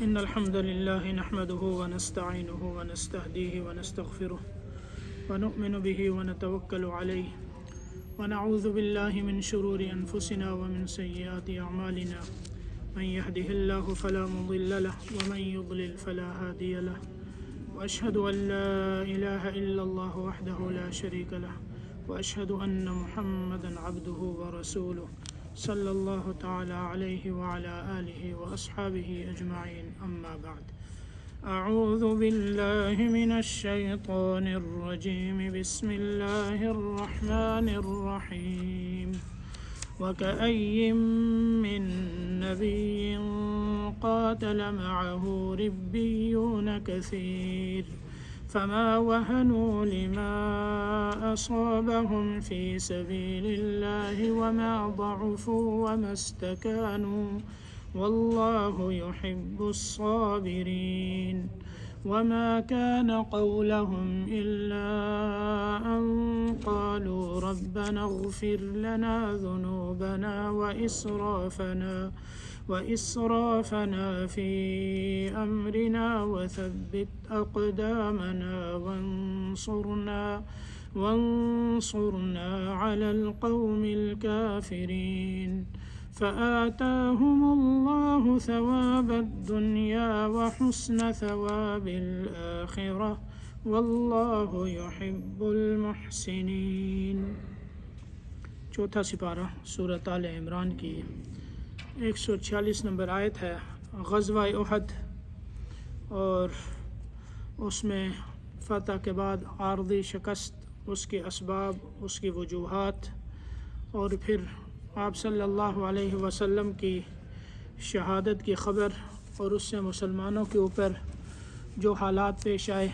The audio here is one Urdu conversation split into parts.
إن الحمد لله نحمده ونستعينه ونستهديه ونستغفره ونؤمن به ونتوكل عليه ونعوذ بالله من شرور أنفسنا ومن سيئات أعمالنا من يهده الله فلا مضل له ومن يضلل فلا هادي له وأشهد أن لا إله إلا الله وحده لا شريك له وأشهد أن محمدا عبده ورسوله صلى الله تعالى عليه وعلى آله وأصحابه أجمعين أما بعد أعوذ بالله من الشيطان الرجيم بسم الله الرحمن الرحيم وكأي من نبي قاتل معه ربيون كثير فما وهنوا لما أصابهم في سبيل الله وما ضعفوا وما استكانوا والله يحب الصابرين وما كان قولهم إلا أن قالوا ربنا اغفر لنا ذنوبنا وإسرافنا في أمرنا وثبت أقدامنا وانصرنا على القوم الكافرين فآتاهم الله ثواب الدنيا وحسن ثواب الآخرة والله يحب المحسنين۔ چوتھا سپارہ سورۃ آل عمران کی 146 نمبر آیت ہے۔ غزوہ احد اور اس میں فتح کے بعد عارضی شکست، اس کے اسباب، اس کی وجوہات، اور پھر آپ صلی اللہ علیہ وسلم کی شہادت کی خبر اور اس سے مسلمانوں کے اوپر جو حالات پیش آئے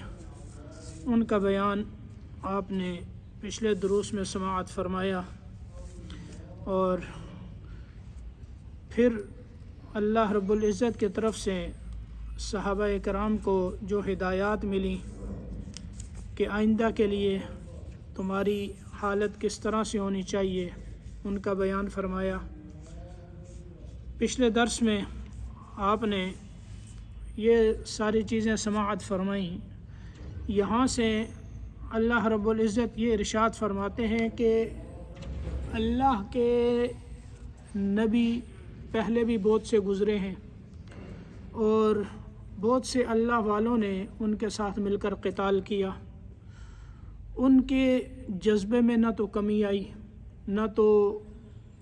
ان کا بیان آپ نے پچھلے دروس میں سماعت فرمایا، اور پھر اللہ رب العزت کی طرف سے صحابہ کرام کو جو ہدایات ملی کہ آئندہ کے لیے تمہاری حالت کس طرح سے ہونی چاہیے ان کا بیان فرمایا۔ پچھلے درس میں آپ نے یہ ساری چیزیں سماعت فرمائیں۔ یہاں سے اللہ رب العزت یہ ارشاد فرماتے ہیں کہ اللہ کے نبی پہلے بھی بہت سے گزرے ہیں اور بہت سے اللہ والوں نے ان کے ساتھ مل کر قتال کیا۔ ان کے جذبے میں نہ تو کمی آئی، نہ تو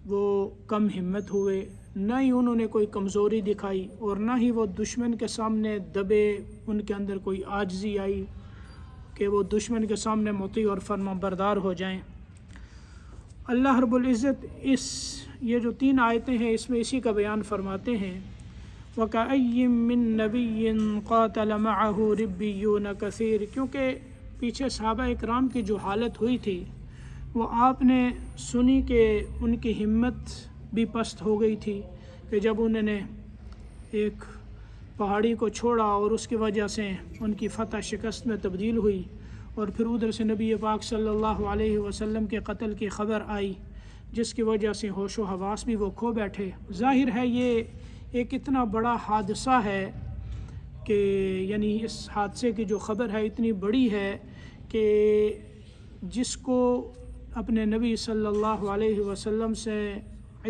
وہ کم ہمت ہوئے، نہ ہی انہوں نے کوئی کمزوری دکھائی، اور نہ ہی وہ دشمن کے سامنے دبے، ان کے اندر کوئی عاجزی آئی کہ وہ دشمن کے سامنے مطیع اور فرما بردار ہو جائیں۔ اللہ رب العزت یہ جو 3 آیتیں ہیں اس میں اسی کا بیان فرماتے ہیں۔ وَكَأَيٍّ مِّن نَبِيٍّ قَاتَلَ مَعَهُ رِبِّيُّونَ كَثِيرٌ، کیونکہ پیچھے صحابہ اکرام کی جو حالت ہوئی تھی وہ آپ نے سنی کہ ان کی ہمت بھی پست ہو گئی تھی کہ جب انہوں نے ایک پہاڑی کو چھوڑا اور اس کی وجہ سے ان کی فتح شکست میں تبدیل ہوئی، اور پھر ادھر سے نبی پاک صلی اللہ علیہ وسلم کے قتل کی خبر آئی جس کی وجہ سے ہوش و حواس بھی وہ کھو بیٹھے۔ ظاہر ہے یہ ایک اتنا بڑا حادثہ ہے کہ یعنی اس حادثے کی جو خبر ہے اتنی بڑی ہے کہ جس کو اپنے نبی صلی اللہ علیہ وسلم سے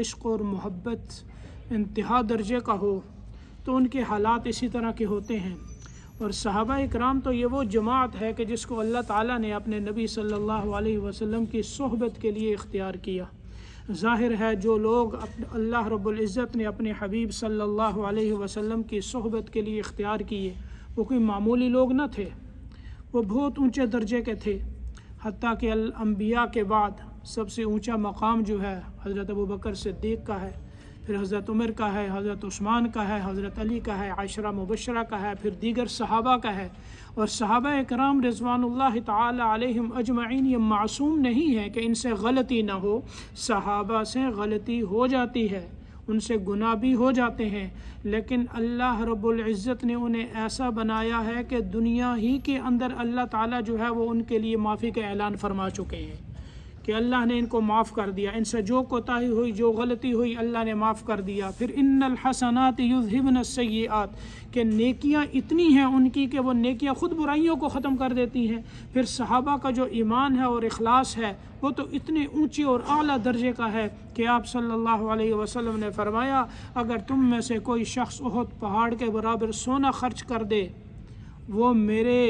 عشق اور محبت انتہا درجے کا ہو تو ان کے حالات اسی طرح کے ہوتے ہیں۔ اور صحابہ اکرام تو یہ وہ جماعت ہے کہ جس کو اللہ تعالیٰ نے اپنے نبی صلی اللہ علیہ وسلم کی صحبت کے لیے اختیار کیا۔ ظاہر ہے جو لوگ اللہ رب العزت نے اپنے حبیب صلی اللہ علیہ وسلم کی صحبت کے لیے اختیار کیے وہ کوئی معمولی لوگ نہ تھے، وہ بہت اونچے درجے کے تھے، حتیٰ کہ الانبیاء کے بعد سب سے اونچا مقام جو ہے حضرت ابوبکر صدیق کا ہے، پھر حضرت عمر کا ہے، حضرت عثمان کا ہے، حضرت علی کا ہے، عشرہ مبشرہ کا ہے، پھر دیگر صحابہ کا ہے۔ اور صحابہ اکرام رضوان اللہ تعالی علیہم اجمعین یہ معصوم نہیں ہے کہ ان سے غلطی نہ ہو، صحابہ سے غلطی ہو جاتی ہے، ان سے گناہ بھی ہو جاتے ہیں، لیکن اللہ رب العزت نے انہیں ایسا بنایا ہے کہ دنیا ہی کے اندر اللہ تعالیٰ جو ہے وہ ان کے لیے معافی کا اعلان فرما چکے ہیں کہ اللہ نے ان کو معاف کر دیا، ان سے جو کوتاہی ہوئی، جو غلطی ہوئی، اللہ نے معاف کر دیا۔ پھر ان الحسنات یذہبن السیئات، کہ نیکیاں اتنی ہیں ان کی کہ وہ نیکیاں خود برائیوں کو ختم کر دیتی ہیں۔ پھر صحابہ کا جو ایمان ہے اور اخلاص ہے وہ تو اتنے اونچے اور اعلیٰ درجے کا ہے کہ آپ صلی اللہ علیہ وسلم نے فرمایا اگر تم میں سے کوئی شخص احد پہاڑ کے برابر سونا خرچ کر دے، وہ میرے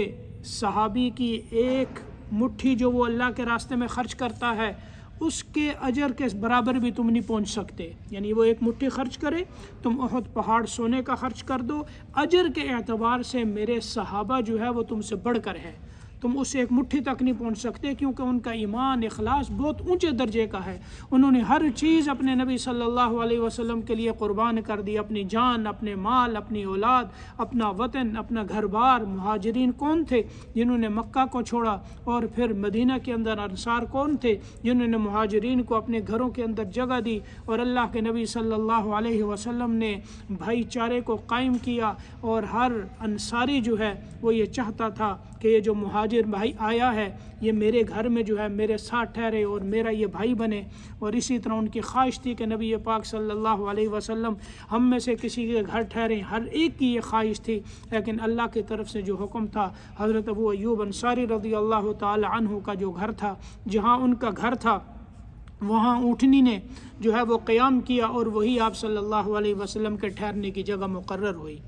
صحابی کی ایک مٹھی جو وہ اللہ کے راستے میں خرچ کرتا ہے اس کے اجر کے برابر بھی تم نہیں پہنچ سکتے۔ یعنی وہ ایک مٹھی خرچ کرے، تم احد پہاڑ سونے کا خرچ کر دو، اجر کے اعتبار سے میرے صحابہ جو ہے وہ تم سے بڑھ کر ہے، تم اس ایک مٹھی تک نہیں پہنچ سکتے، کیونکہ ان کا ایمان اخلاص بہت اونچے درجے کا ہے۔ انہوں نے ہر چیز اپنے نبی صلی اللہ علیہ وسلم کے لیے قربان کر دی، اپنی جان، اپنے مال، اپنی اولاد، اپنا وطن، اپنا گھر بار۔ مہاجرین کون تھے؟ جنہوں نے مکہ کو چھوڑا، اور پھر مدینہ کے اندر انصار کون تھے؟ جنہوں نے مہاجرین کو اپنے گھروں کے اندر جگہ دی، اور اللہ کے نبی صلی اللہ علیہ وسلم نے بھائی چارے کو قائم کیا، اور ہر انصاری جو ہے وہ یہ چاہتا تھا کہ یہ جو مہاجر بھائی آیا ہے یہ میرے گھر میں جو ہے میرے ساتھ ٹھہرے اور میرا یہ بھائی بنے۔ اور اسی طرح ان کی خواہش تھی کہ نبی پاک صلی اللہ علیہ وسلم ہم میں سے کسی کے گھر ٹھہریں، ہر ایک کی یہ خواہش تھی، لیکن اللہ کی طرف سے جو حکم تھا، حضرت ابو ایوب انصاری رضی اللہ تعالی عنہ کا جو گھر تھا، جہاں ان کا گھر تھا وہاں اونٹنی نے جو ہے وہ قیام کیا، اور وہی آپ صلی اللہ علیہ وسلم کے ٹھہرنے کی جگہ مقرر ہوئی۔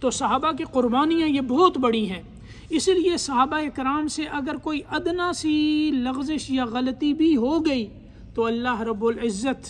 تو صحابہ کی قربانیاں یہ بہت بڑی ہیں، اس لیے صحابہ کرام سے اگر کوئی ادنا سی لغزش یا غلطی بھی ہو گئی تو اللہ رب العزت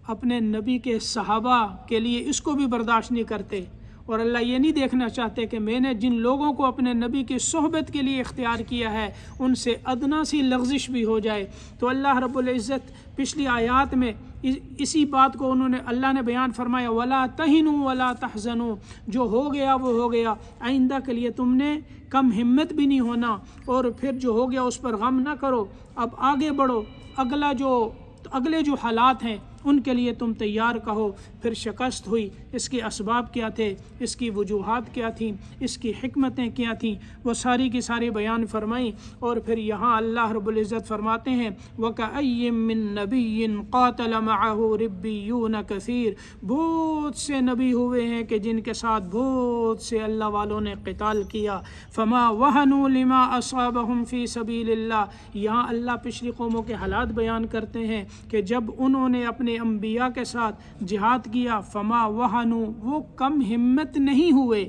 اپنے نبی کے صحابہ کے لیے اس کو بھی برداشت نہیں کرتے، اور اللہ یہ نہیں دیکھنا چاہتے کہ میں نے جن لوگوں کو اپنے نبی کی صحبت کے لیے اختیار کیا ہے ان سے ادنا سی لغزش بھی ہو جائے۔ تو اللہ رب العزت پچھلی آیات میں اسی بات کو اللہ نے بیان فرمایا، وَلَا تَهِنُوا وَلَا تَحْزَنُوا، جو ہو گیا وہ ہو گیا، آئندہ کے لیے تم نے کم ہمت بھی نہیں ہونا، اور پھر جو ہو گیا اس پر غم نہ کرو، اب آگے بڑھو، اگلے جو حالات ہیں ان کے لیے تم تیار کہو۔ پھر شکست ہوئی، اس کے اسباب کیا تھے، اس کی وجوہات کیا تھیں، اس کی حکمتیں کیا تھیں، وہ ساری کی ساری بیان فرمائیں۔ اور پھر یہاں اللہ رب العزت فرماتے ہیں وَكَأَيٍّ مِّن نَّبِيٍّ قَاتَلَ مَعَهُ رِبِّيُّونَ كَثِيرٌ، بہت سے نبی ہوئے ہیں کہ جن کے ساتھ بہت سے اللہ والوں نے قتال کیا۔ فَمَا وَهَنُوا لِمَا أَصَابَهُمْ فِي سَبِيلِ اللَّهِ، یہاں اللہ پچھلی قوموں کے حالات بیان کرتے ہیں کہ جب انہوں نے اپنے انبیاء کے ساتھ جہاد کیا، فما وہنوا، وہ کم ہمت نہیں ہوئے،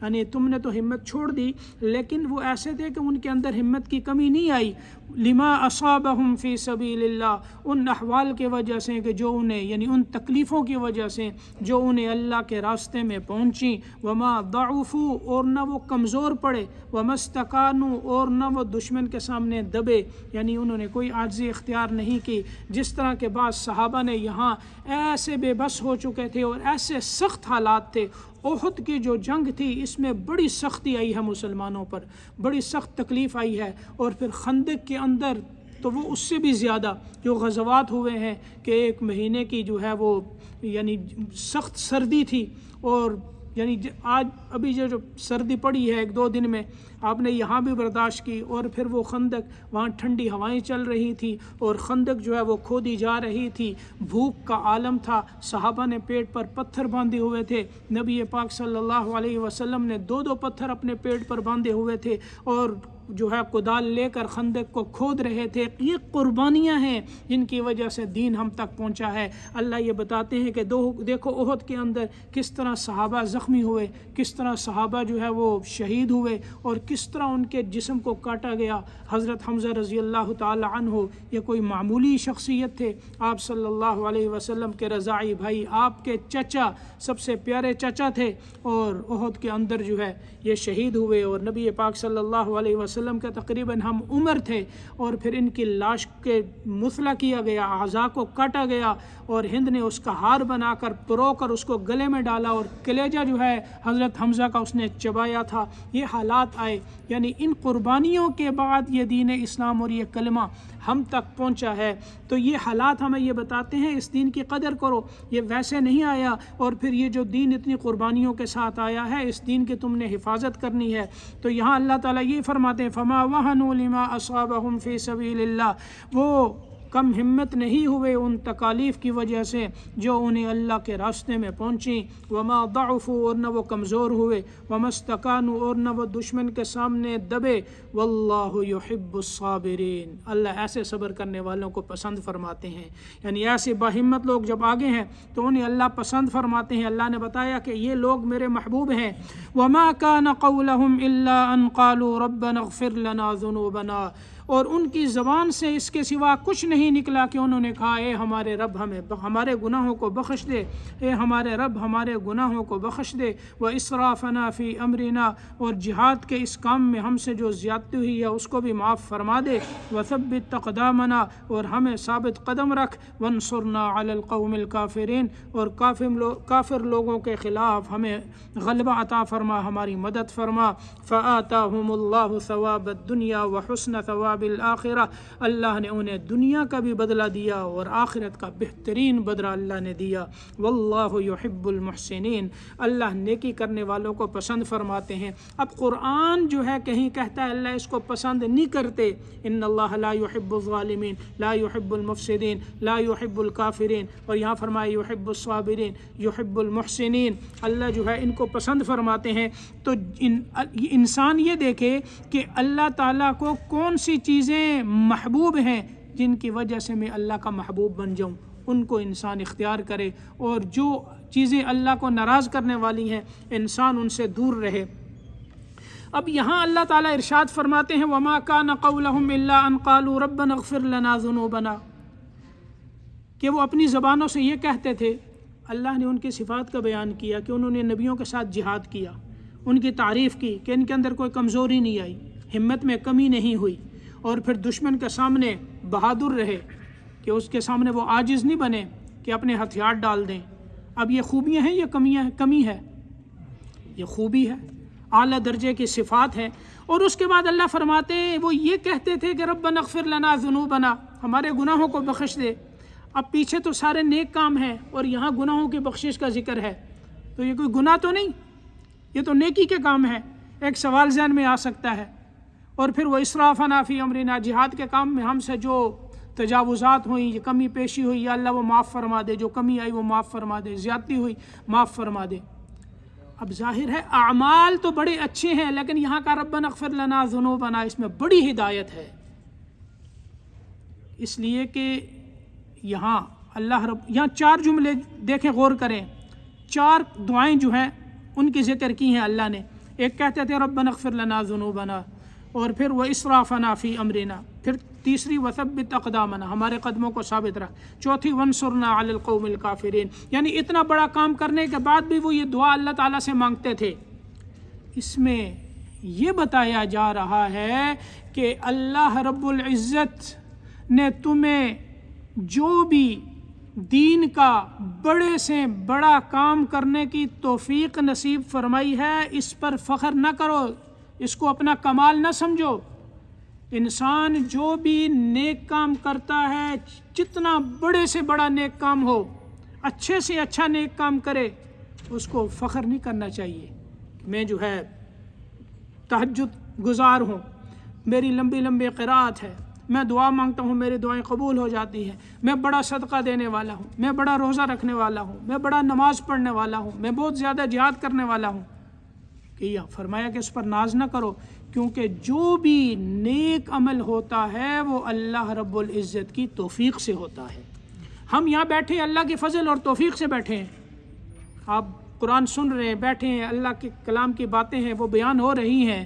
یعنی تم نے تو ہمت چھوڑ دی، لیکن وہ ایسے تھے کہ ان کے اندر ہمت کی کمی نہیں آئی۔ لما اصابہم فی سبیل اللہ، ان احوال کی وجہ سے کہ جو انہیں، یعنی ان تکلیفوں کی وجہ سے جو انہیں اللہ کے راستے میں پہنچیں۔ وما ضعفوا، اور نہ وہ کمزور پڑے، وما استکانوا، اور نہ وہ دشمن کے سامنے دبے، یعنی انہوں نے کوئی عاجزی اختیار نہیں کی، جس طرح کے بعض صحابہ نے یہاں ایسے بے بس ہو چکے تھے اور ایسے سخت حالات تھے۔ احد کی جو جنگ تھی اس میں بڑی سختی آئی ہے مسلمانوں پر، بڑی سخت تکلیف آئی ہے، اور پھر خندق کے اندر تو وہ اس سے بھی زیادہ جو غزوات ہوئے ہیں کہ 1 مہینے کی جو ہے وہ یعنی سخت سردی تھی، اور یعنی آج ابھی جو سردی پڑی ہے 1-2 دن میں آپ نے یہاں بھی برداشت کی، اور پھر وہ خندق وہاں ٹھنڈی ہوائیں چل رہی تھی اور خندق جو ہے وہ کھودی جا رہی تھی، بھوک کا عالم تھا، صحابہ نے پیٹ پر پتھر باندھے ہوئے تھے، نبی پاک صلی اللہ علیہ وسلم نے 2 پتھر اپنے پیٹ پر باندھے ہوئے تھے، اور جو ہے کدال لے کر خندق کو کھود رہے تھے۔ یہ قربانیاں ہیں جن کی وجہ سے دین ہم تک پہنچا ہے۔ اللہ یہ بتاتے ہیں کہ دیکھو احد کے اندر کس طرح صحابہ زخمی ہوئے، کس طرح صحابہ جو ہے وہ شہید ہوئے، اور کس طرح ان کے جسم کو کاٹا گیا۔ حضرت حمزہ رضی اللہ تعالی عنہ یہ کوئی معمولی شخصیت تھے، آپ صلی اللہ علیہ وسلم کے رضاعی بھائی، آپ کے چچا، سب سے پیارے چچا تھے، اور احد کے اندر جو ہے یہ شہید ہوئے، اور نبی پاک صلی اللہ علیہ وسلم کے تقریباً ہم عمر تھے، اور پھر ان کی لاش کے مثلا کیا گیا، اعضاء کو کاٹا گیا، اور ہند نے اس کا ہار بنا کر پرو کر اس کو گلے میں ڈالا، اور کلیجہ جو ہے حضرت حمزہ کا اس نے چبایا تھا۔ یہ حالات آئے، یعنی ان قربانیوں کے بعد یہ دین اسلام اور یہ کلمہ ہم تک پہنچا ہے۔ تو یہ حالات ہمیں یہ بتاتے ہیں اس دین کی قدر کرو، یہ ویسے نہیں آیا، اور پھر یہ جو دین اتنی قربانیوں کے ساتھ آیا ہے اس دین کی تم نے حفاظت کرنی ہے۔ تو یہاں اللہ تعالیٰ یہ فرماتے ہیں ہیں فما وہنوا لما اصابہم فی سبیل اللہ، وہ کم ہمت نہیں ہوئے ان تکالیف کی وجہ سے جو انہیں اللہ کے راستے میں پہنچیں، وما ضعفوا اور نہ وہ کمزور ہوئے، وما استکانوا اور نہ وہ دشمن کے سامنے دبے، واللہ یحب الصابرین، اللہ ایسے صبر کرنے والوں کو پسند فرماتے ہیں۔ یعنی ایسے باہمت لوگ جب آگے ہیں تو انہیں اللہ پسند فرماتے ہیں۔ اللہ نے بتایا کہ یہ لوگ میرے محبوب ہیں۔ وما کان قولہم الا ان قالوا ربنا اغفر لنا ذنوبنا، اور ان کی زبان سے اس کے سوا کچھ نہیں نکلا کہ انہوں نے کہا اے ہمارے رب ہمیں ہمارے گناہوں کو بخش دے، اے ہمارے رب ہمارے گناہوں کو بخش دے، واسرافنا فی امرنا، اور جہاد کے اس کام میں ہم سے جو زیادتی ہوئی ہے اس کو بھی معاف فرما دے، وثبت اقدامنا، اور ہمیں ثابت قدم رکھ، وانصرنا علی القوم الکافرین، اور کافر لوگوں کے خلاف ہمیں غلبہ عطا فرما، ہماری مدد فرما۔ فآتاہم اللہ ثواب الدنیا وحسن ثواب الآخرہ، اللہ نے انہیں دنیا کا بھی بدلہ دیا اور آخرت کا بہترین بدلہ اللہ نے دیا۔ واللہ یحب المحسنین، اللہ نیکی کرنے والوں کو پسند فرماتے ہیں۔ اب قرآن جو ہے کہیں کہتا ہے اللہ اس کو پسند نہیں کرتے، ان اللہ لا یحب الظالمین، لا یحب المفسدین، لا یحب الکافرین، اور یہاں فرمایا یحب الصابرین، یحب المحسنین، اللہ جو ہے ان کو پسند فرماتے ہیں۔ تو انسان یہ دیکھے کہ اللہ تعالیٰ کو کون سی چیزیں محبوب ہیں جن کی وجہ سے میں اللہ کا محبوب بن جاؤں، ان کو انسان اختیار کرے، اور جو چیزیں اللہ کو ناراض کرنے والی ہیں انسان ان سے دور رہے۔ اب یہاں اللہ تعالیٰ ارشاد فرماتے ہیں وما کان قولہم الا ان قالوا ربنا اغفر لنا ذنوبنا، کہ وہ اپنی زبانوں سے یہ کہتے تھے۔ اللہ نے ان کی صفات کا بیان کیا کہ انہوں نے نبیوں کے ساتھ جہاد کیا، ان کی تعریف کی کہ ان کے اندر کوئی کمزوری نہیں آئی، ہمت میں کمی نہیں ہوئی، اور پھر دشمن کے سامنے بہادر رہے کہ اس کے سامنے وہ عاجز نہیں بنے کہ اپنے ہتھیار ڈال دیں۔ اب یہ خوبیاں ہیں، یہ کمی ہے، یہ خوبی ہے، اعلیٰ درجے کی صفات ہے۔ اور اس کے بعد اللہ فرماتے ہیں وہ یہ کہتے تھے کہ ربنا اغفر لنا ذنوبنا، ہمارے گناہوں کو بخش دے۔ اب پیچھے تو سارے نیک کام ہیں اور یہاں گناہوں کی بخشش کا ذکر ہے، تو یہ کوئی گناہ تو نہیں، یہ تو نیکی کے کام ہے۔ ایک سوال ذہن میں آ سکتا ہے۔ اور پھر وہ اسرافنا فی امرنا، جہاد کے کام میں ہم سے جو تجاوزات ہوئیں، یہ کمی پیشی ہوئی، یا اللہ وہ معاف فرما دے، جو کمی آئی وہ معاف فرما دے، زیادتی ہوئی معاف فرما دے۔ اب ظاہر ہے اعمال تو بڑے اچھے ہیں، لیکن یہاں کا ربنا اغفر لنا ذنوبنا اس میں بڑی ہدایت ہے، اس لیے کہ یہاں یہاں 4 جملے دیکھیں، غور کریں، 4 دعائیں جو ہیں ان کی ذکر کی ہیں اللہ نے۔ ایک کہتے تھے ربنا اغفر لنا ذنوبنا، اور پھر وہ اسرافنا فی امرنا، پھر تیسری وثبت اقدامنا، ہمارے قدموں کو ثابت رکھ، چوتھی وانصرنا علی القوم الکافرین۔ یعنی اتنا بڑا کام کرنے کے بعد بھی وہ یہ دعا اللہ تعالیٰ سے مانگتے تھے۔ اس میں یہ بتایا جا رہا ہے کہ اللہ رب العزت نے تمہیں جو بھی دین کا بڑے سے بڑا کام کرنے کی توفیق نصیب فرمائی ہے، اس پر فخر نہ کرو، اس کو اپنا کمال نہ سمجھو۔ انسان جو بھی نیک کام کرتا ہے، جتنا بڑے سے بڑا نیک کام ہو، اچھے سے اچھا نیک کام کرے، اس کو فخر نہیں کرنا چاہیے۔ میں جو ہے تہجد گزار ہوں، میری لمبی لمبی قرات ہے، میں دعا مانگتا ہوں میری دعائیں قبول ہو جاتی ہیں، میں بڑا صدقہ دینے والا ہوں، میں بڑا روزہ رکھنے والا ہوں، میں بڑا نماز پڑھنے والا ہوں، میں بہت زیادہ جہاد کرنے والا ہوں۔ کہ یہ فرمایا کہ اس پر ناز نہ کرو، کیونکہ جو بھی نیک عمل ہوتا ہے وہ اللہ رب العزت کی توفیق سے ہوتا ہے۔ ہم یہاں بیٹھے اللہ کی فضل اور توفیق سے بیٹھے ہیں، آپ قرآن سن رہے ہیں، بیٹھے ہیں، اللہ کے کلام کی باتیں ہیں وہ بیان ہو رہی ہیں،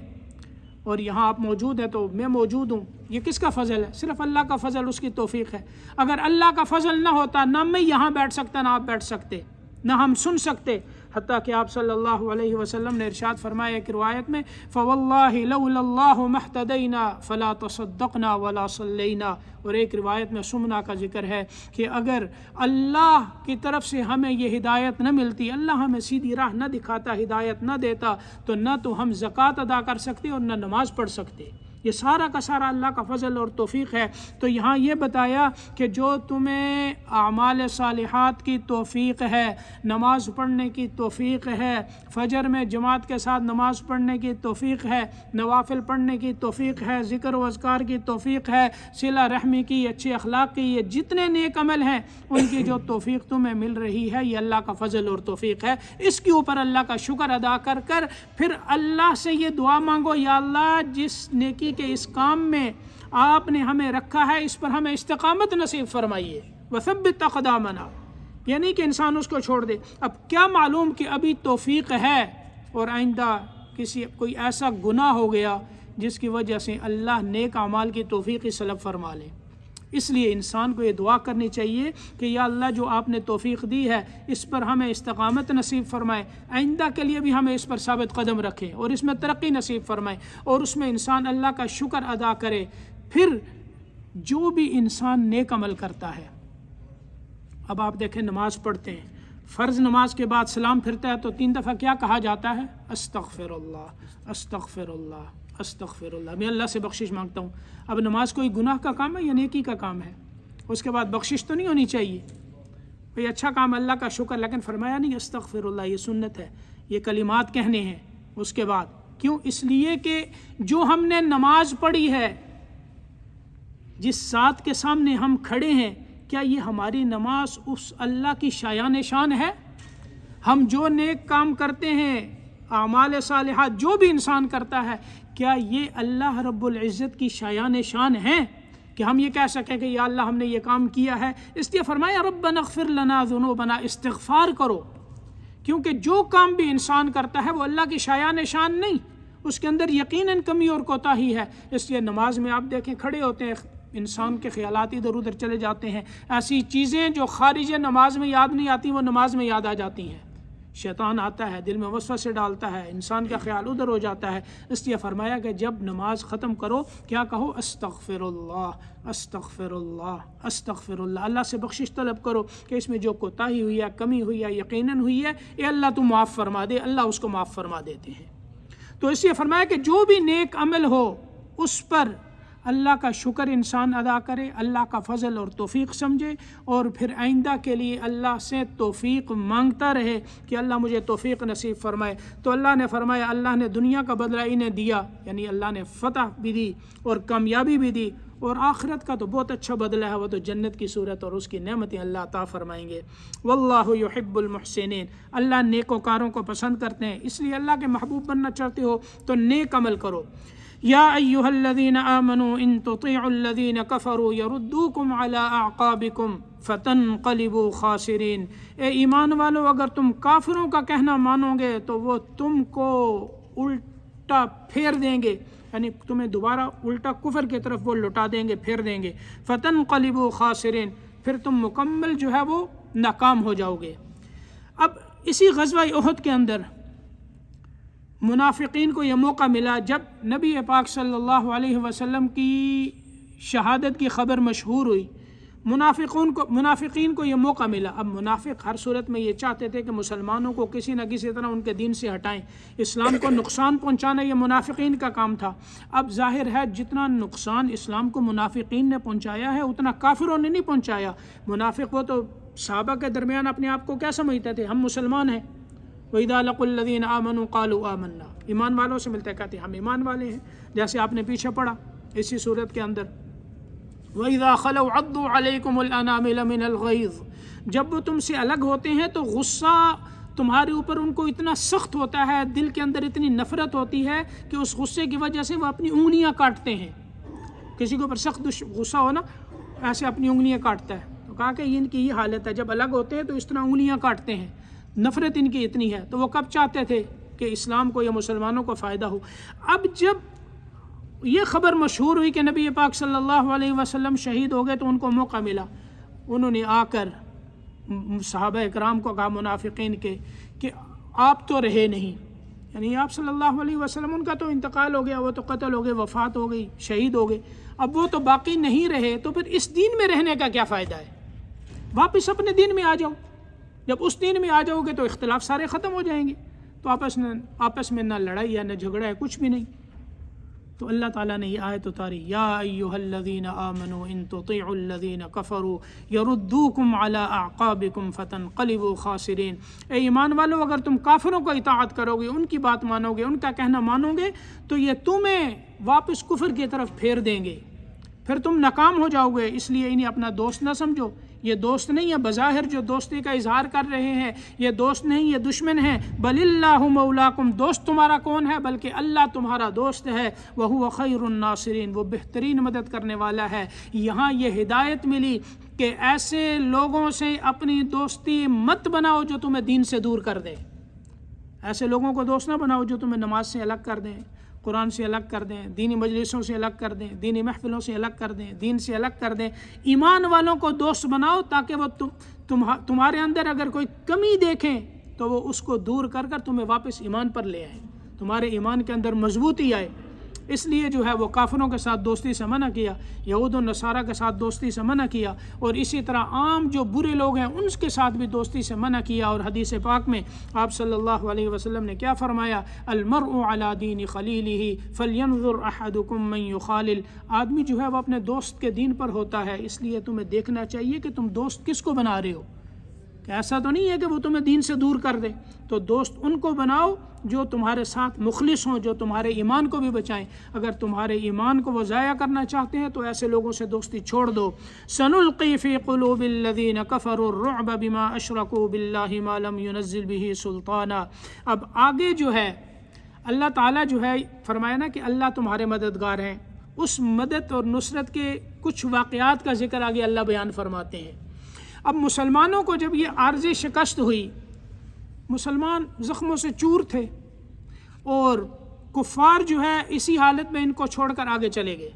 اور یہاں آپ موجود ہیں تو میں موجود ہوں۔ یہ کس کا فضل ہے؟ صرف اللہ کا فضل، اس کی توفیق ہے۔ اگر اللہ کا فضل نہ ہوتا، نہ میں یہاں بیٹھ سکتا، نہ آپ بیٹھ سکتے، نہ ہم سن سکتے۔ حتیٰ کہ آپ صلی اللہ علیہ وسلم نے ارشاد فرمایا کہ روایت میں فواللہ لولا اللہ مہتدینا فلا تصدقنا ولا صلینا اور ایک روایت میں سمنا کا ذکر ہے کہ اگر اللہ کی طرف سے ہمیں یہ ہدایت نہ ملتی، اللہ ہمیں سیدھی راہ نہ دکھاتا، ہدایت نہ دیتا، تو نہ تو ہم زکوٰۃ ادا کر سکتے اور نہ نماز پڑھ سکتے۔ یہ سارا کا سارا اللہ کا فضل اور توفیق ہے۔ تو یہاں یہ بتایا کہ جو تمہیں اعمال صالحات کی توفیق ہے، نماز پڑھنے کی توفیق ہے، فجر میں جماعت کے ساتھ نماز پڑھنے کی توفیق ہے، نوافل پڑھنے کی توفیق ہے، ذکر و اذکار کی توفیق ہے، صلہ رحمی کی، اچھے اخلاق کی، یہ جتنے نیک عمل ہیں ان کی جو توفیق تمہیں مل رہی ہے، یہ اللہ کا فضل اور توفیق ہے۔ اس کے اوپر اللہ کا شکر ادا کر کر پھر اللہ سے یہ دعا مانگو، یا اللہ جس نیکی کہ اس کام میں آپ نے ہمیں رکھا ہے اس پر ہمیں استقامت نصیب فرمائیے، وثبت اقدامنا، یعنی کہ انسان اس کو چھوڑ دے۔ اب کیا معلوم کہ ابھی توفیق ہے اور آئندہ کوئی ایسا گناہ ہو گیا جس کی وجہ سے اللہ نیک اعمال کی توفیق سلب فرما لے۔ اس لیے انسان کو یہ دعا کرنی چاہیے کہ یا اللہ جو آپ نے توفیق دی ہے اس پر ہمیں استقامت نصیب فرمائے، آئندہ کے لیے بھی ہمیں اس پر ثابت قدم رکھے اور اس میں ترقی نصیب فرمائے، اور اس میں انسان اللہ کا شکر ادا کرے۔ پھر جو بھی انسان نیک عمل کرتا ہے، اب آپ دیکھیں نماز پڑھتے ہیں، فرض نماز کے بعد سلام پھرتا ہے تو 3 دفعہ کیا کہا جاتا ہے؟ استغفر اللہ، استغفر اللہ، استغفر اللہ، میں اللہ سے بخشش مانگتا ہوں۔ اب نماز کوئی گناہ کا کام ہے یا نیکی کا کام ہے؟ اس کے بعد بخشش تو نہیں ہونی چاہیے؟ بھئی اچھا کام اللہ کا شکر، لیکن فرمایا نہیں استغفر اللہ، یہ سنت ہے، یہ کلمات کہنے ہیں اس کے بعد۔ کیوں؟ اس لیے کہ جو ہم نے نماز پڑھی ہے، جس ذات کے سامنے ہم کھڑے ہیں، کیا یہ ہماری نماز اس اللہ کی شایان شان ہے؟ ہم جو نیک کام کرتے ہیں، اعمال صالحات جو بھی انسان کرتا ہے، کیا یہ اللہ رب العزت کی شایان شان ہیں کہ ہم یہ کہہ سکیں کہ یا اللہ ہم نے یہ کام کیا ہے؟ اس لیے فرمایا ربنا اغفر لنا ذنوبنا، استغفار کرو، کیونکہ جو کام بھی انسان کرتا ہے وہ اللہ کی شایان شان نہیں، اس کے اندر یقیناً کمی اور کوتاہی ہے۔ اس لیے نماز میں آپ دیکھیں کھڑے ہوتے ہیں، انسان کے خیالات ادھر ادھر چلے جاتے ہیں، ایسی چیزیں جو خارج نماز میں یاد نہیں آتی وہ نماز میں یاد آ جاتی ہیں، شیطان آتا ہے دل میں وسوسے ڈالتا ہے، انسان کا خیال ادھر ہو جاتا ہے۔ اس لیے فرمایا کہ جب نماز ختم کرو کیا کہو؟ استغفر اللہ، استغفر اللہ، استغفر اللہ، اللہ سے بخشش طلب کرو کہ اس میں جو کوتاہی ہوئی ہے، کمی ہوئی ہے، یقیناً ہوئی ہے، اے اللہ تو معاف فرما دے۔ اللہ اس کو معاف فرما دیتے ہیں۔ تو اس لیے فرمایا کہ جو بھی نیک عمل ہو اس پر اللہ کا شکر انسان ادا کرے، اللہ کا فضل اور توفیق سمجھے، اور پھر آئندہ کے لیے اللہ سے توفیق مانگتا رہے کہ اللہ مجھے توفیق نصیب فرمائے۔ تو اللہ نے فرمایا اللہ نے دنیا کا بدلہ انہیں دیا، یعنی اللہ نے فتح بھی دی اور کامیابی بھی دی، اور آخرت کا تو بہت اچھا بدلہ ہے، وہ تو جنت کی صورت اور اس کی نعمتیں اللہ عطا فرمائیں گے۔ واللہ یحب المحسنین، اللہ نیکوکاروں کو پسند کرتے ہیں۔ اس لیے اللہ کے محبوب بننا چاہتے ہو تو نیک عمل کرو۔ یا ایھا الذین آمنوا ان تطیعوا الذین کفروا یردوکم علی اعقابکم فتنقلبوا خاسرین، اے ایمان والو اگر تم کافروں کا کہنا مانو گے تو وہ تم کو الٹا پھیر دیں گے، یعنی تمہیں دوبارہ الٹا کفر کی طرف وہ لٹا دیں گے، پھیر دیں گے۔ فتنقلبوا خاسرین، پھر تم مکمل جو ہے وہ ناکام ہو جاؤ گے۔ اب اسی غزوہ احد کے اندر منافقین کو یہ موقع ملا جب نبی پاک صلی اللہ علیہ وسلم کی شہادت کی خبر مشہور ہوئی، منافقین کو یہ موقع ملا۔ اب منافق ہر صورت میں یہ چاہتے تھے کہ مسلمانوں کو کسی نہ کسی طرح ان کے دین سے ہٹائیں، اسلام کو نقصان پہنچانا یہ منافقین کا کام تھا۔ اب ظاہر ہے جتنا نقصان اسلام کو منافقین نے پہنچایا ہے اتنا کافروں نے نہیں پہنچایا۔ منافق وہ تو صحابہ کے درمیان اپنے آپ کو کیا سمجھتے تھے؟ ہم مسلمان ہیں۔ وَإِذَا لَقُوا الَّذِينَ آمَنُوا قَالُوا آمَنَّا، ایمان والوں سے ملتے کہتے ہیں ہم ایمان والے ہیں، جیسے آپ نے پیچھے پڑھا اسی صورت کے اندر۔ وَإِذَا خَلَوْا عَضُّوا عَلَيْكُمُ الْأَنَامِلَ مِنَ الْغَيْظِ، جب وہ تم سے الگ ہوتے ہیں تو غصہ تمہارے اوپر ان کو اتنا سخت ہوتا ہے، دل کے اندر اتنی نفرت ہوتی ہے کہ اس غصے کی وجہ سے وہ اپنی انگلیاں کاٹتے ہیں۔ کسی کے اوپر سخت غصہ ہو نا، ایسے اپنی انگلیاں کاٹتا ہے، تو کہا کہ ان کی یہ حالت ہے، جب الگ ہوتے ہیں تو اس طرح انگلیاں کاٹتے ہیں، نفرت ان کی اتنی ہے۔ تو وہ کب چاہتے تھے کہ اسلام کو یا مسلمانوں کو فائدہ ہو۔ اب جب یہ خبر مشہور ہوئی کہ نبی پاک صلی اللہ علیہ وسلم شہید ہو گئے تو ان کو موقع ملا، انہوں نے آ کر صحابہ اکرام کو کہا منافقین کے کہ آپ تو رہے نہیں، یعنی آپ صلی اللہ علیہ وسلم ان کا تو انتقال ہو گیا، وہ تو قتل ہو گئے، وفات ہو گئی، شہید ہو گئے، اب وہ تو باقی نہیں رہے، تو پھر اس دین میں رہنے کا کیا فائدہ ہے؟ واپس اپنے دین میں آ جاؤ، جب اس دین میں آ جاؤ گے تو اختلاف سارے ختم ہو جائیں گے، تو آپس میں نہ لڑائی ہے نہ جھگڑا ہے، کچھ بھی نہیں۔ تو اللہ تعالیٰ نے یہ آیت اتاری، یا ایھا الذین آمنوا ان تطیعوا الذین کفروا یردوکم علی اعقابکم فتنقلبوا خاسرین۔ اے ایمان والو، اگر تم کافروں کو اطاعت کرو گے، ان کی بات مانو گے، ان کا کہنا مانو گے، تو یہ تمہیں واپس کفر کی طرف پھیر دیں گے، پھر تم ناکام ہو جاؤ گے۔ اس لیے انہیں اپنا دوست نہ سمجھو، یہ دوست نہیں ہے، بظاہر جو دوستی کا اظہار کر رہے ہیں یہ دوست نہیں، یہ دشمن ہیں۔ بل اللہ مولاکم، دوست تمہارا کون ہے؟ بلکہ اللہ تمہارا دوست ہے۔ وہو خیر الناصرین، وہ بہترین مدد کرنے والا ہے۔ یہاں یہ ہدایت ملی کہ ایسے لوگوں سے اپنی دوستی مت بناؤ جو تمہیں دین سے دور کر دیں، ایسے لوگوں کو دوست نہ بناؤ جو تمہیں نماز سے الگ کر دیں، قرآن سے الگ کر دیں، دینی مجلسوں سے الگ کر دیں، دینی محفلوں سے الگ کر دیں، دین سے الگ کر دیں۔ ایمان والوں کو دوست بناؤ تاکہ وہ تمہارے اندر اگر کوئی کمی دیکھیں تو وہ اس کو دور کر کر تمہیں واپس ایمان پر لے آئیں، تمہارے ایمان کے اندر مضبوطی آئے۔ اس لیے جو ہے وہ کافروں کے ساتھ دوستی سے منع کیا، یہود و نصارہ کے ساتھ دوستی سے منع کیا، اور اسی طرح عام جو برے لوگ ہیں ان کے ساتھ بھی دوستی سے منع کیا۔ اور حدیث پاک میں آپ صلی اللہ علیہ وسلم نے کیا فرمایا؟ المرء علی دین خلیلہ فلینظر احدکم من یخالل۔ آدمی جو ہے وہ اپنے دوست کے دین پر ہوتا ہے، اس لیے تمہیں دیکھنا چاہیے کہ تم دوست کس کو بنا رہے ہو، کہ ایسا تو نہیں ہے کہ وہ تمہیں دین سے دور کر دے۔ تو دوست ان کو بناؤ جو تمہارے ساتھ مخلص ہوں، جو تمہارے ایمان کو بھی بچائیں۔ اگر تمہارے ایمان کو وہ ضائع کرنا چاہتے ہیں تو ایسے لوگوں سے دوستی چھوڑ دو۔ سنلقی فی قلوب الذین کفروا الرعب بما اشرکوا باللہ ما لم ینزل بہ سلطانا۔ اب آگے جو ہے اللہ تعالیٰ جو ہے فرمایا نا کہ اللہ تمہارے مددگار ہیں، اس مدد اور نصرت کے کچھ واقعات کا ذکر آگے اللہ بیان فرماتے ہیں۔ اب مسلمانوں کو جب یہ عارضی شکست ہوئی، مسلمان زخموں سے چور تھے، اور کفار جو ہے اسی حالت میں ان کو چھوڑ کر آگے چلے گئے۔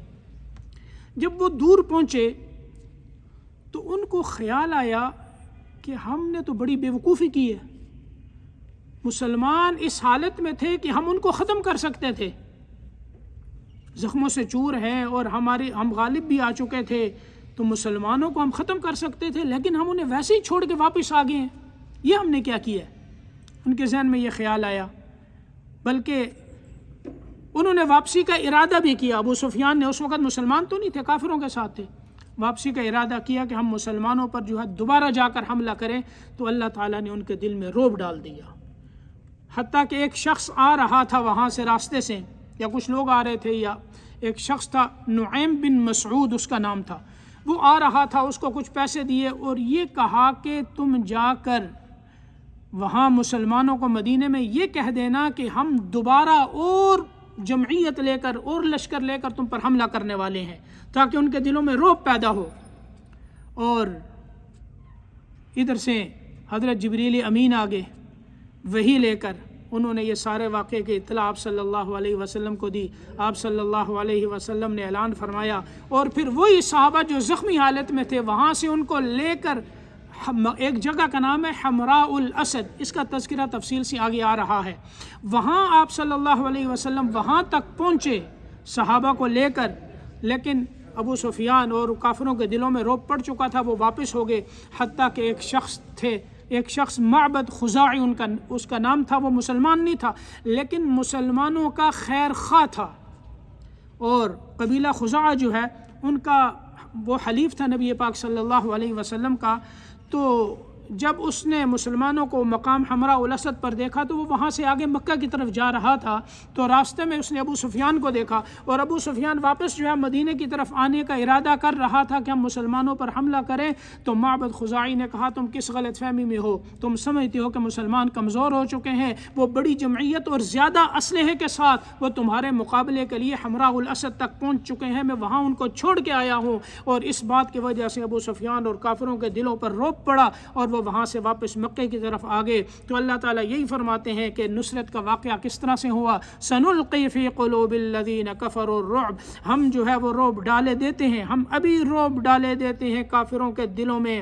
جب وہ دور پہنچے تو ان کو خیال آیا کہ ہم نے تو بڑی بیوقوفی کی ہے، مسلمان اس حالت میں تھے کہ ہم ان کو ختم کر سکتے تھے، زخموں سے چور ہیں اور ہم غالب بھی آ چکے تھے، تو مسلمانوں کو ہم ختم کر سکتے تھے، لیکن ہم انہیں ویسے ہی چھوڑ کے واپس آ گئے ہیں، یہ ہم نے کیا کیا ہے؟ ان کے ذہن میں یہ خیال آیا، بلکہ انہوں نے واپسی کا ارادہ بھی کیا۔ ابو سفیان نے، اس وقت مسلمان تو نہیں تھے، کافروں کے ساتھ تھے، واپسی کا ارادہ کیا کہ ہم مسلمانوں پر جو ہے دوبارہ جا کر حملہ کریں، تو اللہ تعالیٰ نے ان کے دل میں رعب ڈال دیا۔ حتیٰ کہ ایک شخص آ رہا تھا وہاں سے راستے سے، یا کچھ لوگ آ رہے تھے، یا ایک شخص تھا نعیم بن مسعود اس کا نام تھا، وہ آ رہا تھا، اس کو کچھ پیسے دیے اور یہ کہا کہ تم جا کر وہاں مسلمانوں کو مدینے میں یہ کہہ دینا کہ ہم دوبارہ اور جمعیت لے کر اور لشکر لے کر تم پر حملہ کرنے والے ہیں، تاکہ ان کے دلوں میں رعب پیدا ہو۔ اور ادھر سے حضرت جبریل امین آگے وحی لے کر انہوں نے یہ سارے واقعے کی اطلاع آپ صلی اللہ علیہ وسلم کو دی۔ آپ صلی اللہ علیہ وسلم نے اعلان فرمایا، اور پھر وہی صحابہ جو زخمی حالت میں تھے وہاں سے ان کو لے کر ایک جگہ کا نام ہے حمراء الاسد، اس کا تذکرہ تفصیل سے آگے آ رہا ہے، وہاں آپ صلی اللہ علیہ وسلم وہاں تک پہنچے صحابہ کو لے کر، لیکن ابو سفیان اور کافروں کے دلوں میں رعب پڑ چکا تھا، وہ واپس ہو گئے۔ حتیٰ کہ ایک شخص معبد خزاعی اس کا نام تھا، وہ مسلمان نہیں تھا لیکن مسلمانوں کا خیر خواہ تھا، اور قبیلہ خزاعہ جو ہے ان کا وہ حلیف تھا نبی پاک صلی اللہ علیہ وسلم کا۔ تو جب اس نے مسلمانوں کو مقام حمراء الاسد پر دیکھا تو وہ وہاں سے آگے مکہ کی طرف جا رہا تھا، تو راستے میں اس نے ابو سفیان کو دیکھا، اور ابو سفیان واپس جو ہے مدینے کی طرف آنے کا ارادہ کر رہا تھا کہ ہم مسلمانوں پر حملہ کریں، تو معبد خزاعی نے کہا تم کس غلط فہمی میں ہو، تم سمجھتے ہو کہ مسلمان کمزور ہو چکے ہیں، وہ بڑی جمعیت اور زیادہ اسلحے کے ساتھ وہ تمہارے مقابلے کے لیے حمراء الاسد تک پہنچ چکے ہیں، میں وہاں ان کو چھوڑ کے آیا ہوں۔ اور اس بات کی وجہ سے ابو سفیان اور کافروں کے دلوں پر رعب پڑا اور وہ وہاں سے واپس مکے کی طرف آگے۔ تو اللہ تعالیٰ یہی فرماتے ہیں کہ نصرت کا واقعہ کس طرح سے ہوا، سنلقی فی قلوب الذین کفروا الرعب، ہم جو ہے وہ رعب ڈالے دیتے ہیں، ہم ابھی رعب ڈالے دیتے ہیں کافروں کے دلوں میں،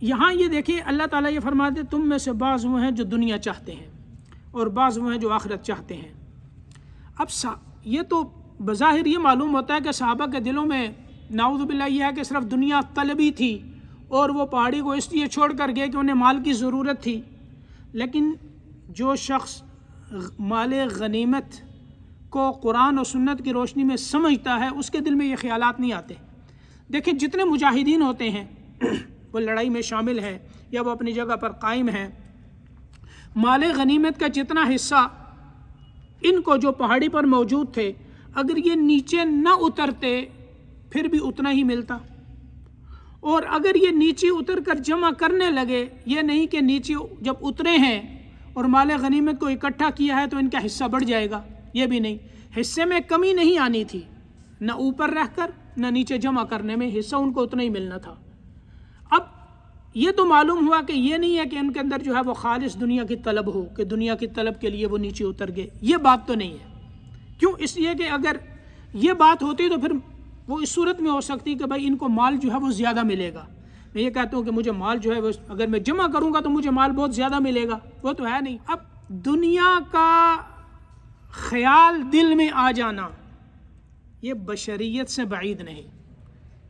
یہاں یہ دیکھیں اللہ تعالیٰ یہ فرماتے تم میں سے بعض وہ ہیں جو دنیا چاہتے ہیں اور بعض وہ ہیں جو آخرت چاہتے ہیں۔ اب یہ تو بظاہر یہ معلوم ہوتا ہے کہ صحابہ کے دلوں میں نعوذ باللہ یہ ہے کہ صرف دنیا طلبی تھی اور وہ پہاڑی کو اس لیے چھوڑ کر گئے کہ انہیں مال کی ضرورت تھی۔ لیکن جو شخص مال غنیمت کو قرآن و سنت کی روشنی میں سمجھتا ہے اس کے دل میں یہ خیالات نہیں آتے۔ دیکھیں جتنے مجاہدین ہوتے ہیں وہ لڑائی میں شامل ہیں یا وہ اپنی جگہ پر قائم ہیں، مال غنیمت کا جتنا حصہ ان کو جو پہاڑی پر موجود تھے اگر یہ نیچے نہ اترتے پھر بھی اتنا ہی ملتا، اور اگر یہ نیچے اتر کر جمع کرنے لگے، یہ نہیں کہ نیچے جب اترے ہیں اور مال غنیمت کو اکٹھا کیا ہے تو ان کا حصہ بڑھ جائے گا، یہ بھی نہیں، حصے میں کمی نہیں آنی تھی، نہ اوپر رہ کر نہ نیچے جمع کرنے میں، حصہ ان کو اتنا ہی ملنا تھا۔ اب یہ تو معلوم ہوا کہ یہ نہیں ہے کہ ان کے اندر جو ہے وہ خالص دنیا کی طلب ہو کہ دنیا کی طلب کے لیے وہ نیچے اتر گئے، یہ بات تو نہیں ہے۔ کیوں؟ اس لیے کہ اگر یہ بات ہوتی تو پھر وہ اس صورت میں ہو سکتی کہ بھائی ان کو مال جو ہے وہ زیادہ ملے گا۔ میں یہ کہتا ہوں کہ مجھے مال جو ہے وہ اگر میں جمع کروں گا تو مجھے مال بہت زیادہ ملے گا، وہ تو ہے نہیں۔ اب دنیا کا خیال دل میں آ جانا یہ بشریت سے بعید نہیں۔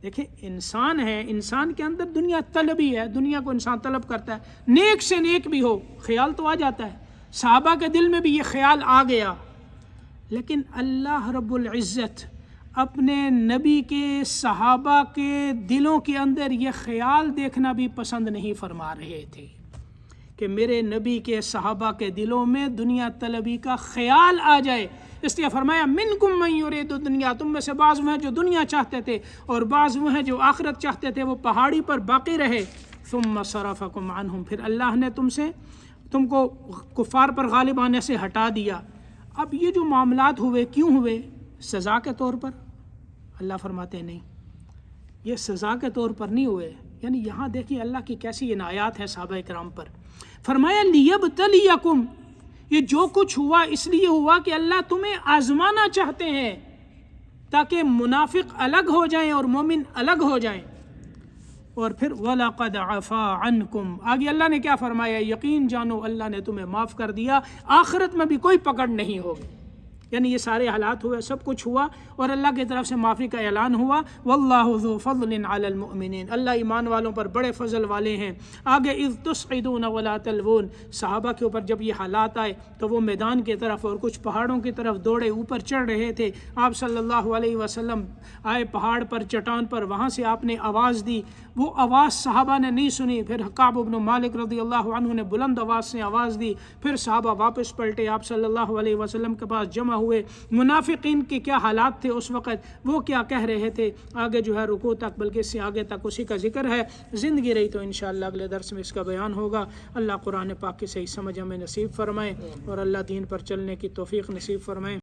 دیکھیں انسان ہے، انسان کے اندر دنیا طلبی ہے، دنیا کو انسان طلب کرتا ہے، نیک سے نیک بھی ہو خیال تو آ جاتا ہے۔ صحابہ کے دل میں بھی یہ خیال آ گیا، لیکن اللہ رب العزت اپنے نبی کے صحابہ کے دلوں کے اندر یہ خیال دیکھنا بھی پسند نہیں فرما رہے تھے کہ میرے نبی کے صحابہ کے دلوں میں دنیا طلبی کا خیال آ جائے، اس لیے فرمایا منکم من یرید الدنیا، تم میں سے بعض وہ ہیں جو دنیا چاہتے تھے اور بعض وہ ہیں جو آخرت چاہتے تھے، وہ پہاڑی پر باقی رہے۔ ثم صرفکم عنہم، پھر اللہ نے تم کو کفار پر غالب آنے سے ہٹا دیا۔ اب یہ جو معاملات ہوئے کیوں ہوئے؟ سزا کے طور پر؟ اللہ فرماتے ہیں نہیں، یہ سزا کے طور پر نہیں ہوئے۔ یعنی یہاں دیکھیے اللہ کی کیسی عنایات ہے صحابہ کرام پر۔ فرمایا لیبتلیکم، یہ جو کچھ ہوا اس لیے ہوا کہ اللہ تمہیں آزمانا چاہتے ہیں تاکہ منافق الگ ہو جائیں اور مومن الگ ہو جائیں۔ اور پھر وَلَقَدْ عَفَا عَنْكُمْ، آگے اللہ نے کیا فرمایا؟ یقین جانو اللہ نے تمہیں معاف کر دیا، آخرت میں بھی کوئی پکڑ نہیں ہوگی۔ یعنی یہ سارے حالات ہوئے، سب کچھ ہوا اور اللہ کی طرف سے معافی کا اعلان ہوا۔ واللہ ذو فضل علی المؤمنین، اللہ ایمان والوں پر بڑے فضل والے ہیں۔ آگے اذ تصعدون ولا تلوون، صحابہ کے اوپر جب یہ حالات آئے تو وہ میدان کی طرف اور کچھ پہاڑوں کی طرف دوڑے، اوپر چڑھ رہے تھے۔ آپ صلی اللہ علیہ وسلم آئے پہاڑ پر، چٹان پر، وہاں سے آپ نے آواز دی، وہ آواز صحابہ نے نہیں سنی، پھر کعب بن مالک رضی اللہ عنہ نے بلند آواز سے آواز دی، پھر صحابہ واپس پلٹے، آپ صلی اللہ علیہ وسلم کے پاس جمع ہوئے۔ منافقین کے کیا حالات تھے اس وقت، وہ کیا کہہ رہے تھے، آگے جو ہے رکوع تک بلکہ اس سے آگے تک اسی کا ذکر ہے۔ زندگی رہی تو انشاءاللہ اگلے درس میں اس کا بیان ہوگا۔ اللہ قرآن پاک کی صحیح سمجھ ہمیں نصیب فرمائے اور اللہ دین پر چلنے کی توفیق نصیب فرمائے۔